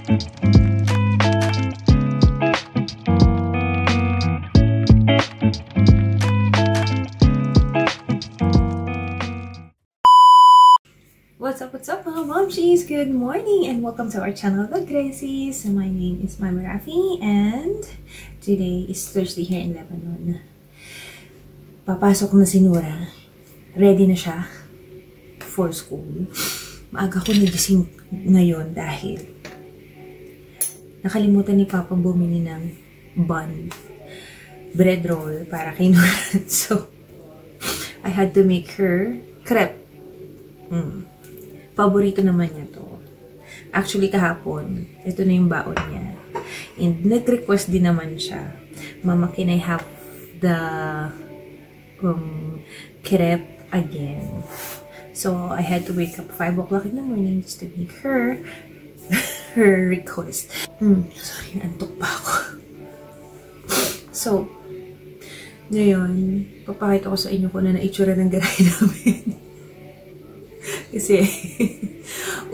What's up mga momshies? Good morning and welcome to our channel, The Gracies. My name is Mama Rafi and today is Thursday here in Lebanon. Papasok na si Nora. Ready na siya for school. Maaga ko nagising ngayon dahil nakalimutan ni Papa bumili ng bun, bread roll para kay Nora. So, I had to make her crepe. Paborito naman niya to. Actually, kahapon, ito na yung baon niya. And nag-request din naman siya, Mama, can I have the crepe again? So, I had to wake up 5 o'clock in the morning just to make her her request. Sorry, antok pa ako. So, ngayon, papakita ko sa inyo kung ano na itsura ng garahe namin. Kasi,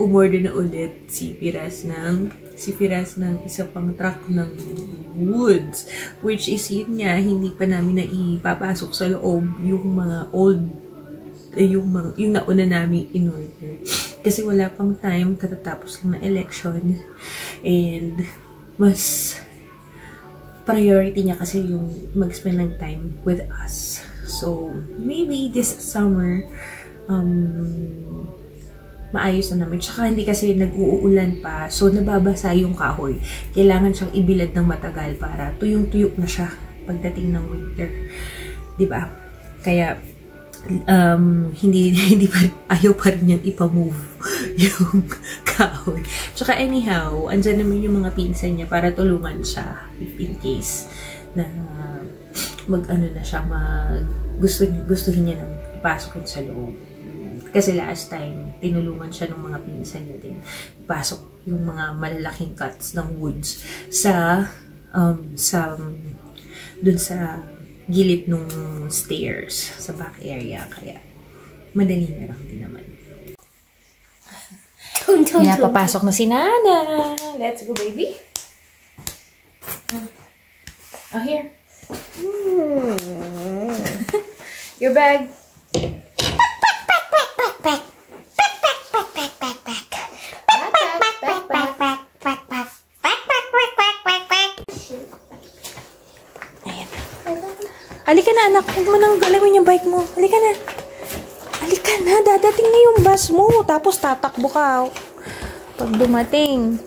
umorder na ulit si Firas ng isa pang truck ng woods. Which is yun nga, hindi pa namin na ipapasok sa loob yung mga old, yung nauna namin in-order. Kasi wala pang time, katatapos lang na election. And, mas priority niya kasi yung mag-spend ng time with us. So, maybe this summer, maayos na namin. Tsaka hindi kasi nag-uulan pa. So, nababasa yung kahoy. Kailangan siyang ibilad ng matagal para tuyong-tuyok na siya pagdating ng winter. Diba? Kaya, hindi pa, ayaw pa rin niyang ipamove yung kahoy. Tsaka anyhow, andyan naman yung mga pinsan niya para tulungan siya if in case na mag-ano na siya, gustuhin niya nang ipasok sa loob. Kasi last time, tinulungan siya ng mga pinsan niya din. Pasok yung mga malalaking cuts ng woods dun sa gilid ng stairs, sa back area. Kaya, madali na lang din naman. Kaya papasok na si Nana. Let's go, baby. Oh, here. Your bag. Halika na, anak. Huwag mo nang galawin yung bike mo. Halika na. Halika na. Dadating na yung bus mo. Tapos tatakbo ka. Pag dumating.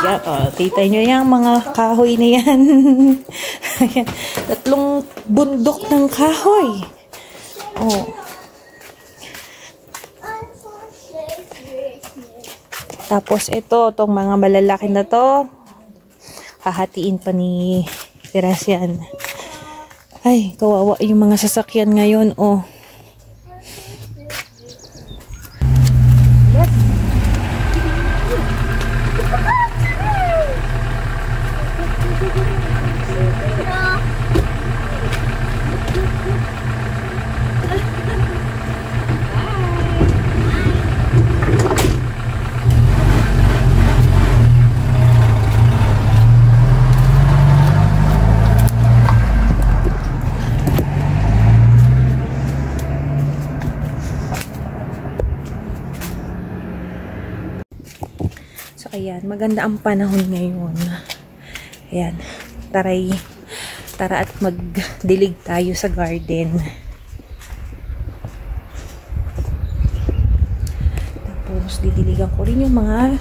Yan, tita nyo yung mga kahoy na yan. Ayan. 3 bundok ng kahoy. Oh. Tapos ito, itong mga malalaki na to, hahatiin pa ni Firas yan. Ay, kawawa yung mga sasakyan ngayon, oh. So, ayan. Maganda ang panahon ngayon. Ayan. Tara at magdilig tayo sa garden. Tapos, didiligan ko rin yung mga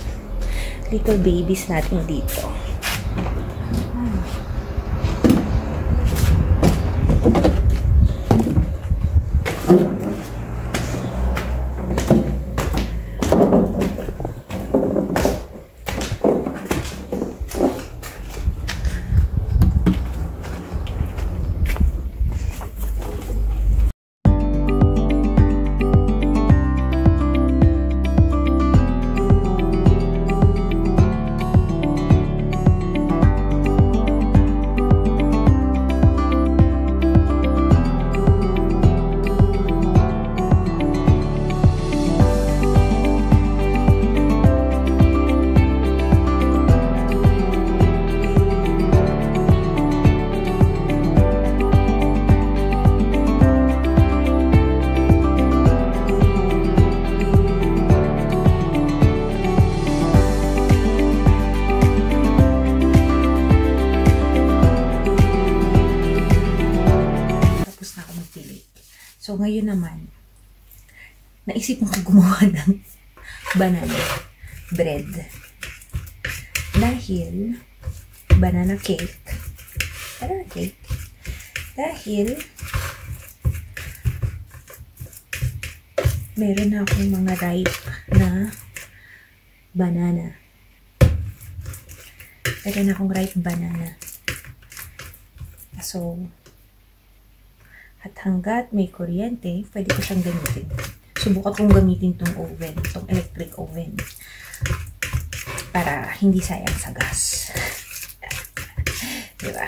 little babies natin dito. ngayon naman, naisip ko gumawa ng banana bread. Dahil, banana cake. Dahil, meron na akong mga ripe na banana. So, at hanggat may kuryente, pwede ko siyang gamitin. Subukan kong gamitin tong oven, tong electric oven. Para hindi sayang sa gas. Diba?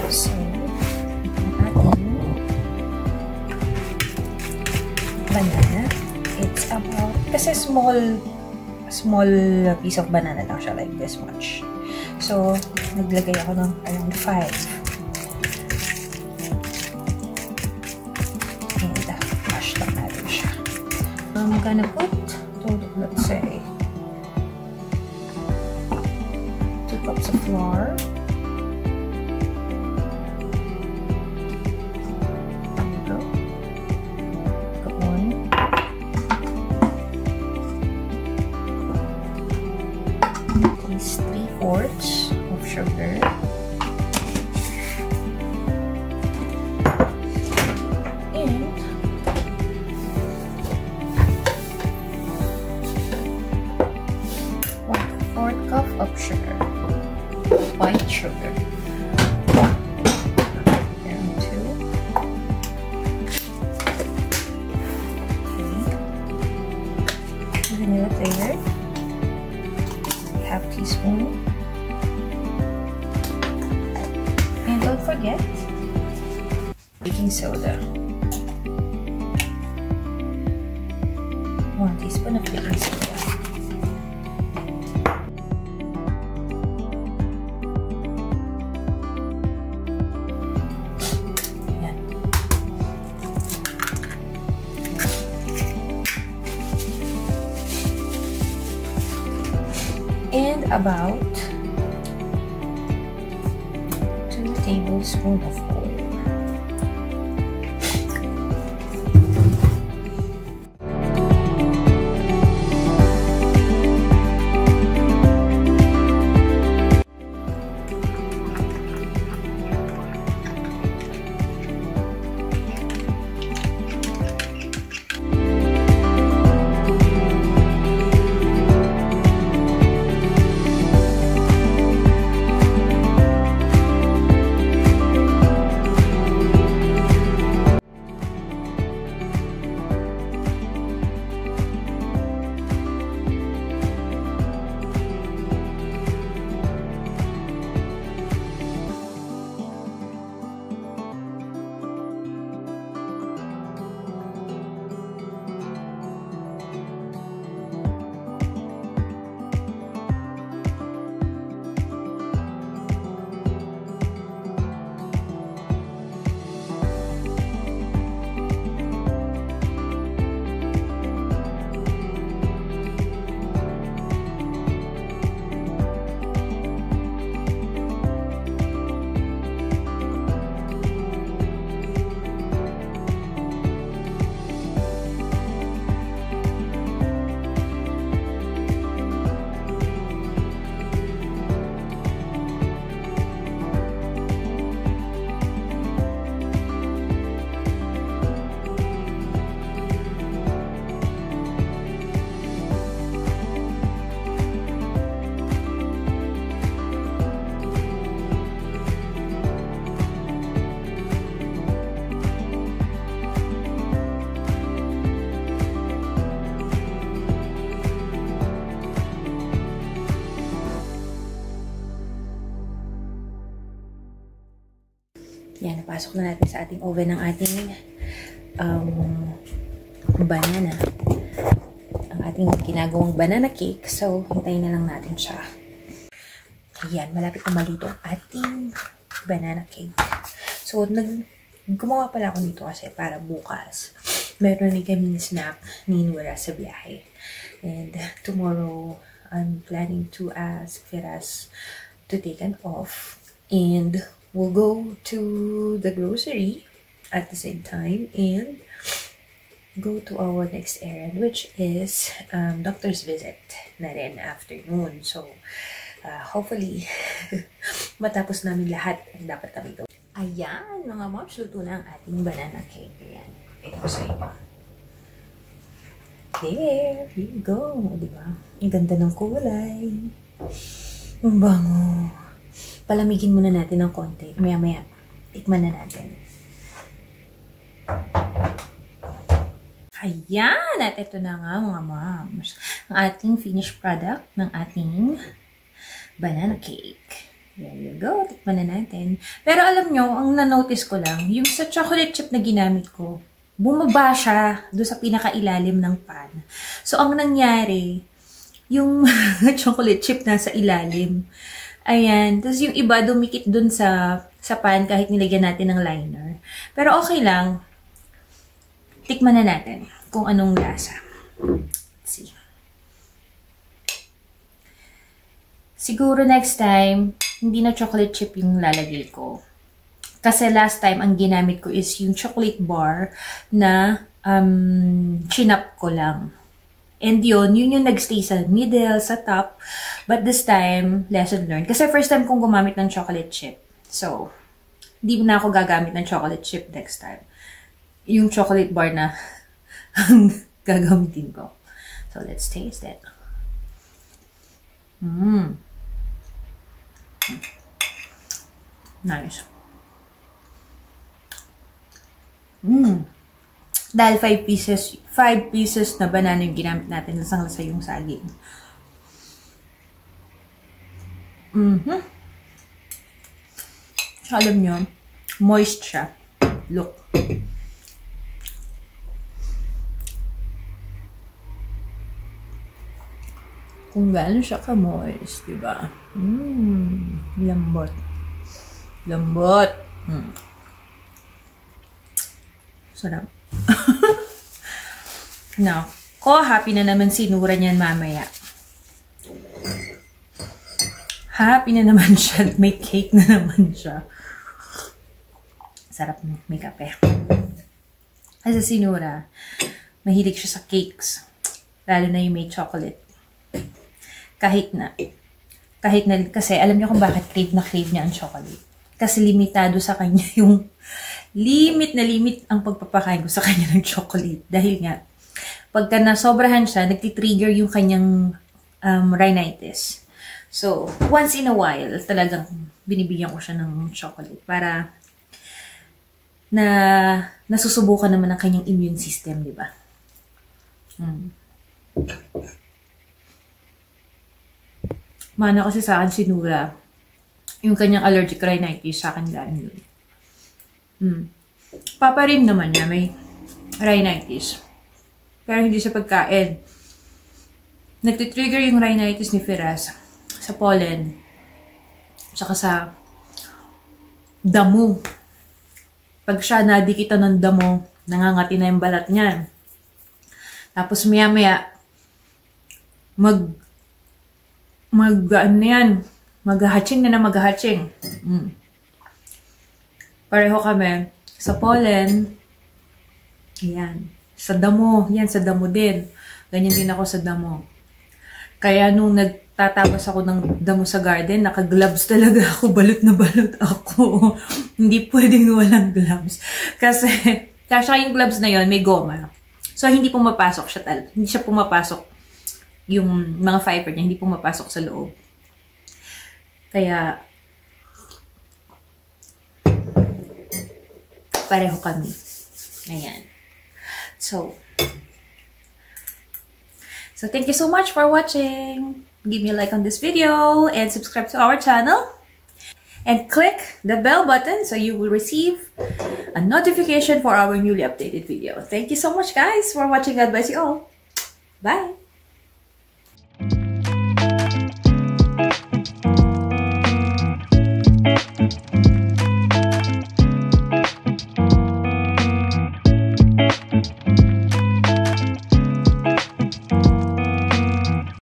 So, banana. It's about, kasi small piece of banana lang siya, like this much. So, naglagay ako ng around 5. And, mash lang natin siya. I'm gonna put, let's say, 2 cups of flour. Is 3/4 of sugar. And 1/4 cup of sugar. White sugar. And 2. Okay. Vanilla flavored. Half teaspoon. And don't forget baking soda. 1 teaspoon of baking soda. Yan. And about 2 tablespoons of oil. Yan, napasok na natin sa ating oven ang ating banana. Ang ating ginagawang banana cake. So, hintayin na lang natin siya. Ayan, malapit na maluto ang ating banana cake. So, gumawa pala ako nito kasi para bukas. Meron ni kaming snack ni Nora sa biyahe. And tomorrow, I'm planning to ask Firas to take an off. And we'll go to the grocery at the same time and go to our next errand, which is doctor's visit na rin afternoon. So, hopefully, matapos namin lahat ang dapat namin gawin. Ayan, mga moms, luto na ang ating banana cake. Ayan, ito sa inyo. There, here you go. Diba? Ang ganda ng kulay. Ang bango. Palamigin muna natin ng konti. Maya-maya, tikman na natin. Ayan! At ito na nga mga moms. Ang ating finished product ng ating banana cake. There you go. Tikman na natin. Pero alam nyo, ang na-notice ko lang, yung sa chocolate chip na ginamit ko, bumaba siya doon sa pinakailalim ng pan. So, ang nangyari, yung chocolate chip nasa ilalim. Ayan. Tapos yung iba dumikit doon sa pan kahit nilagyan natin ng liner. Pero okay lang. Tikman na natin kung anong lasa. Let's see. Siguro next time, hindi na chocolate chip yung lalagay ko. Kasi last time, ang ginamit ko is yung chocolate bar na chinap ko lang. And yun yung nagstay sa middle, sa top. But this time, lesson learned. Kasi first time kong gumamit ng chocolate chip. So, hindi na ako gagamit ng chocolate chip next time. Yung chocolate bar na gagamitin ko. So, let's taste it. Nice. Dahil 5 pieces na banana yung ginamit natin, lasang-lasa yung saging. So, alam nyo, moist siya. Look. Kung gaano siya ka-moist, diba? Lambot. Lambot. Sarap. Now, happy na naman si Nura niyan mamaya. Happy na naman siya. May cake na naman siya. Sarap mo. May kape. Kasi si Nura, mahilig siya sa cakes. Lalo na yung may chocolate. Kahit na, kasi alam niyo kung bakit crave niya ang chocolate. Kasi limitado sa kanya yung limit ang pagpapakain ko sa kanya ng chocolate. Dahil nga, pagka nasobrahan siya, nagtitrigger yung kanyang rhinitis. So, once in a while, talagang binibigyan ko siya ng chocolate para nasusubukan naman ang kanyang immune system, di ba? Mana kasi sa akin si Nura, yung kanyang allergic rhinitis sa akin lang yun. Papa rin naman niya may rhinitis. Pero hindi sa pagkain. Nagtitrigger yung rhinitis ni Firas sa pollen. Saka sa damo. Pag siya nadikitan ng damo, nangangati na yung balat niya. Tapos maya-maya, maghahatching na maghahatching. Pareho kami. Sa pollen, ayan. Sa damo, yan, sa damo din. Ganyan din ako sa damo. Kaya nung nagtatabas ako ng damo sa garden, naka-gloves talaga ako, balot na balot ako. Hindi pwedeng walang gloves. Kasi yung gloves na yon may goma. So, hindi pumapasok siya talaga. Hindi siya pumapasok yung mga fiber niya, hindi pumapasok sa loob. Kaya, pareho kami. Ayan. So, thank you so much for watching. Give me a like on this video and subscribe to our channel. And click the bell button so you will receive a notification for our newly updated video. Thank you so much, guys, for watching. God bless you all. Bye.